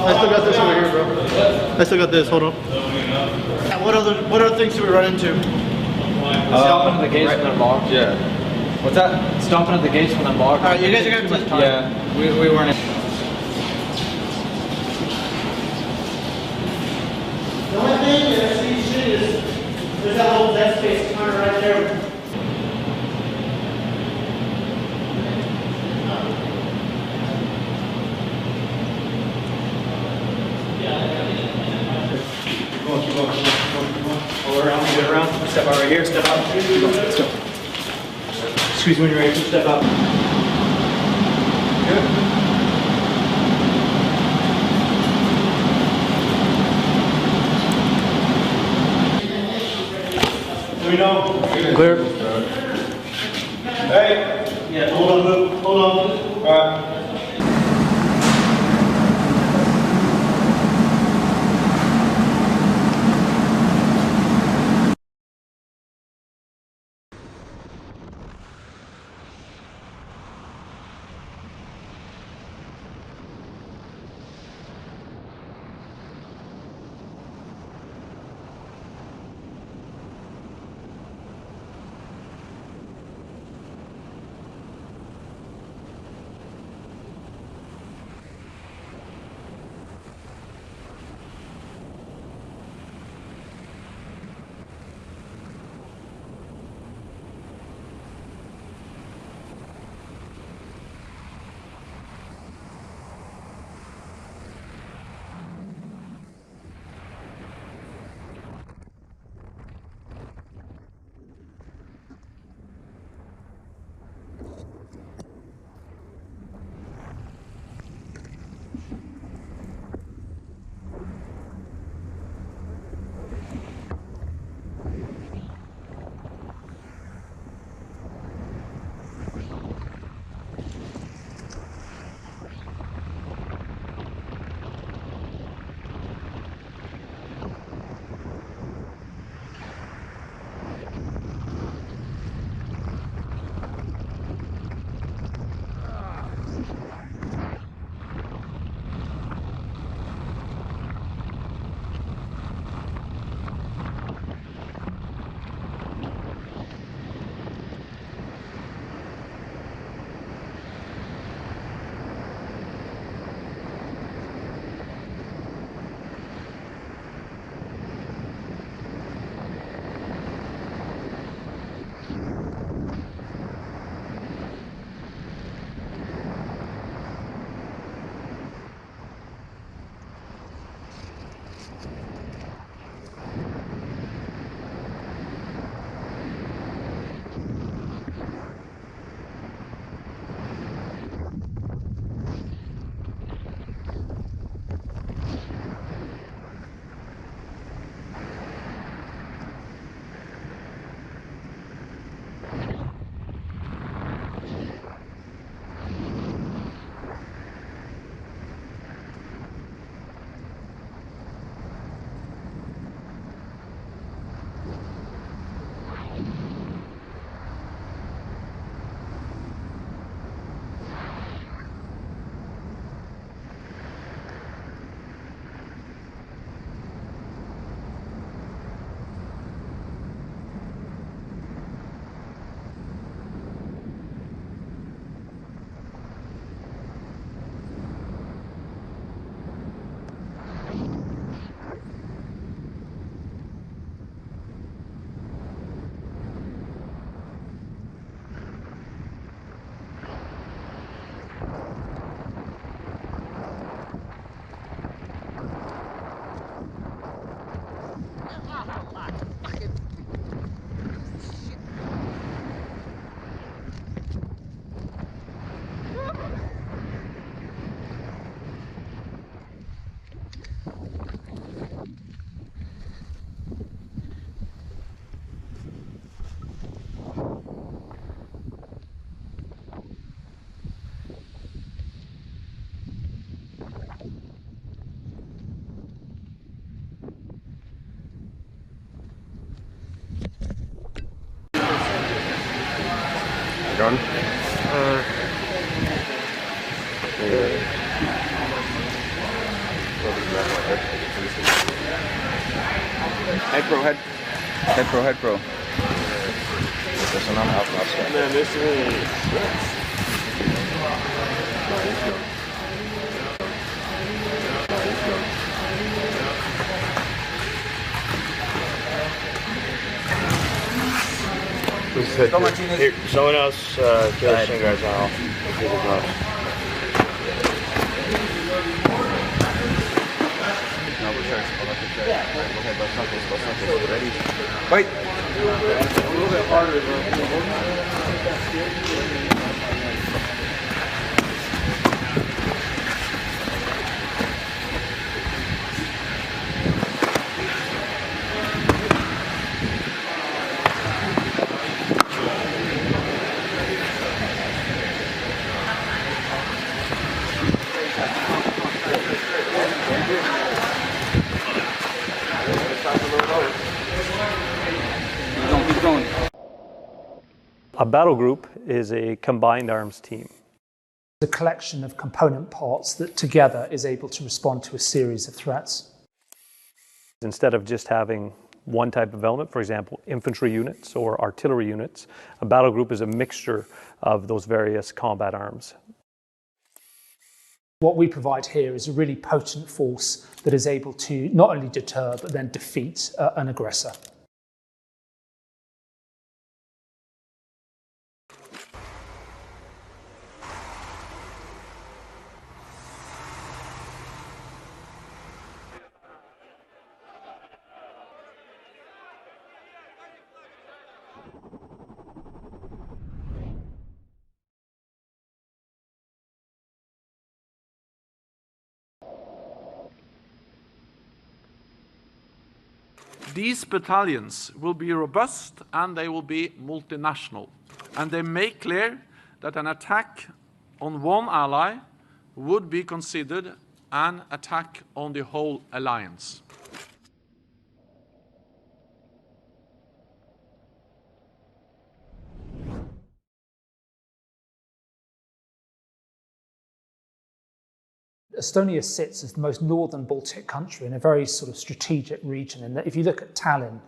I still got this over here, bro. I still got this. Hold on. What other things do we run into? Stopping at the gates when they're locked. Yeah. What's that? Stopping at the gates when they're locked. Alright, you guys are gonna have to. Yeah. We weren't. The only thing that I see shit is there's that little dead space counter right there. Keep going. All around, get around. Step out right here, step out. Let's go. Squeeze when you're ready, step out. Good. Let me know. Clear. Hey. Yeah, hold on, Luke. Hold on. All right. Gun? Head pro, head. Head pro, head pro. Man, this is... Here, someone else get the shin guards on. I'll do the gloves. No, we're sure. Go ahead, both knuckles. Ready? Fight! A little bit harder, A battle group is a combined arms team. A collection of component parts that together is able to respond to a series of threats. Instead of just having one type of element, for example, infantry units or artillery units, a battle group is a mixture of those various combat arms. What we provide here is a really potent force that is able to not only deter but then defeat an aggressor. These battalions will be robust and they will be multinational. And they make clear that an attack on one ally would be considered an attack on the whole alliance. Estonia sits as the most northern Baltic country in a very sort of strategic region. And if you look at Tallinn,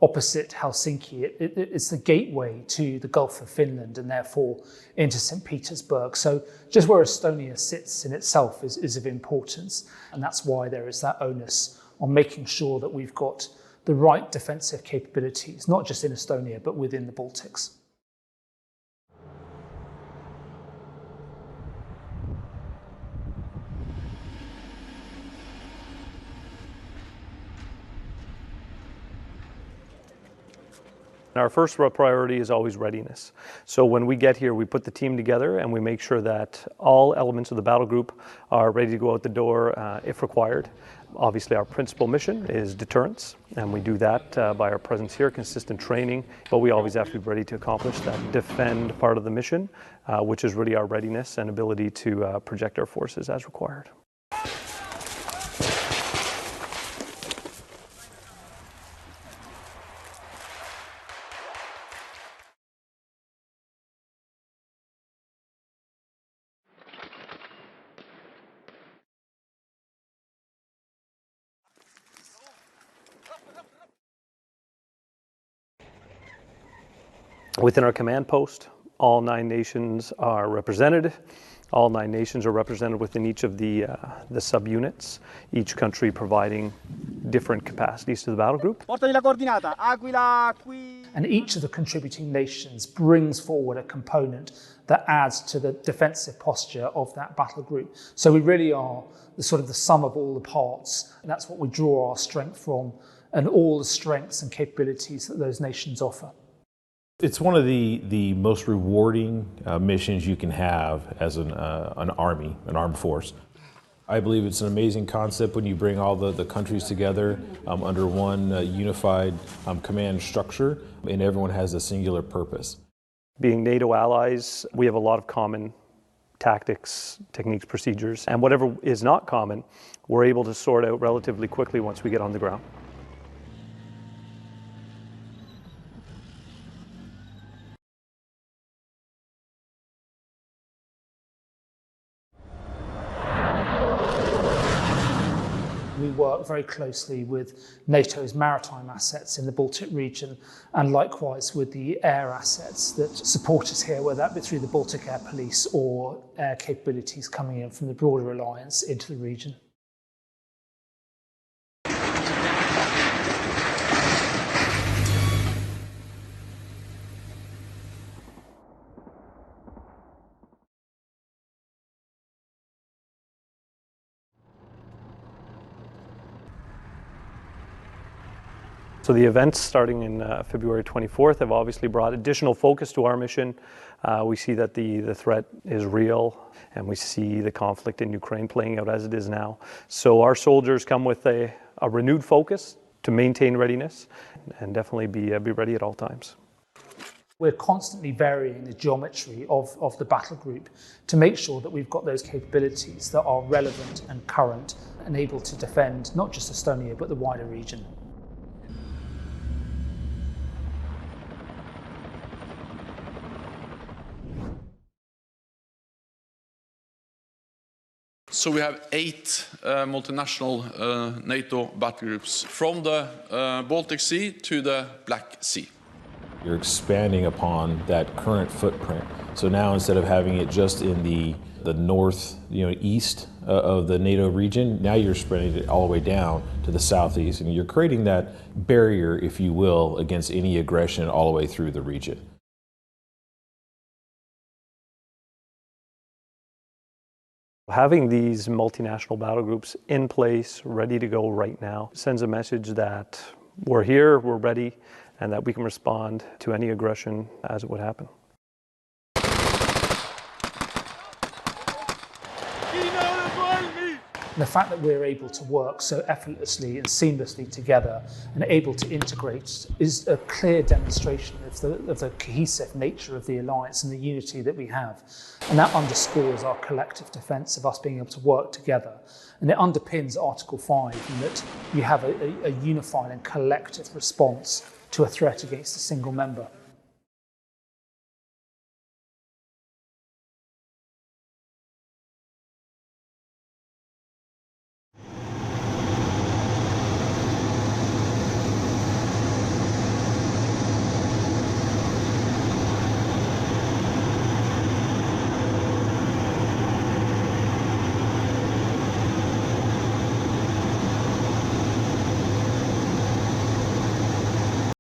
opposite Helsinki, it's the gateway to the Gulf of Finland and therefore into St. Petersburg. So just where Estonia sits in itself is of importance. And that's why there is that onus on making sure that we've got the right defensive capabilities, not just in Estonia, but within the Baltics. Our first priority is always readiness. So when we get here, we put the team together and we make sure that all elements of the battle group are ready to go out the door if required. Obviously, our principal mission is deterrence, and we do that by our presence here, consistent training, but we always have to be ready to accomplish that defend part of the mission, which is really our readiness and ability to project our forces as required. Within our command post, all 9 nations are represented. All 9 nations are represented within each of the subunits, each country providing different capacities to the battle group. And each of the contributing nations brings forward a component that adds to the defensive posture of that battle group. So we really are the sort of the sum of all the parts, and that's what we draw our strength from, and all the strengths and capabilities that those nations offer. It's one of the most rewarding missions you can have as an army, an armed force. I believe it's an amazing concept when you bring all the countries together under one unified command structure, and everyone has a singular purpose. Being NATO allies, we have a lot of common tactics, techniques, procedures, and whatever is not common, we're able to sort out relatively quickly once we get on the ground. We work work very closely with NATO's maritime assets in the Baltic region, and likewise with the air assets that support us here, whether that be through the Baltic Air Police or air capabilities coming in from the broader alliance into the region. So the events starting in February 24th have obviously brought additional focus to our mission. We see that the threat is real, and we see the conflict in Ukraine playing out as it is now. So our soldiers come with a renewed focus to maintain readiness and definitely be ready at all times. We're constantly varying the geometry of the battle group to make sure that we've got those capabilities that are relevant and current and able to defend not just Estonia but the wider region. So we have 8 multinational NATO battle groups from the Baltic Sea to the Black Sea. You're expanding upon that current footprint. So now instead of having it just in the north, east of the NATO region, now you're spreading it all the way down to the southeast, and you're creating that barrier, if you will, against any aggression all the way through the region. Having these multinational battle groups in place, ready to go right now, sends a message that we're here, we're ready, and that we can respond to any aggression as it would happen. And the fact that we're able to work so effortlessly and seamlessly together and able to integrate is a clear demonstration of the cohesive nature of the alliance and the unity that we have. And that underscores our collective defence of us being able to work together. And it underpins Article 5 in that you have a unified and collective response to a threat against a single member.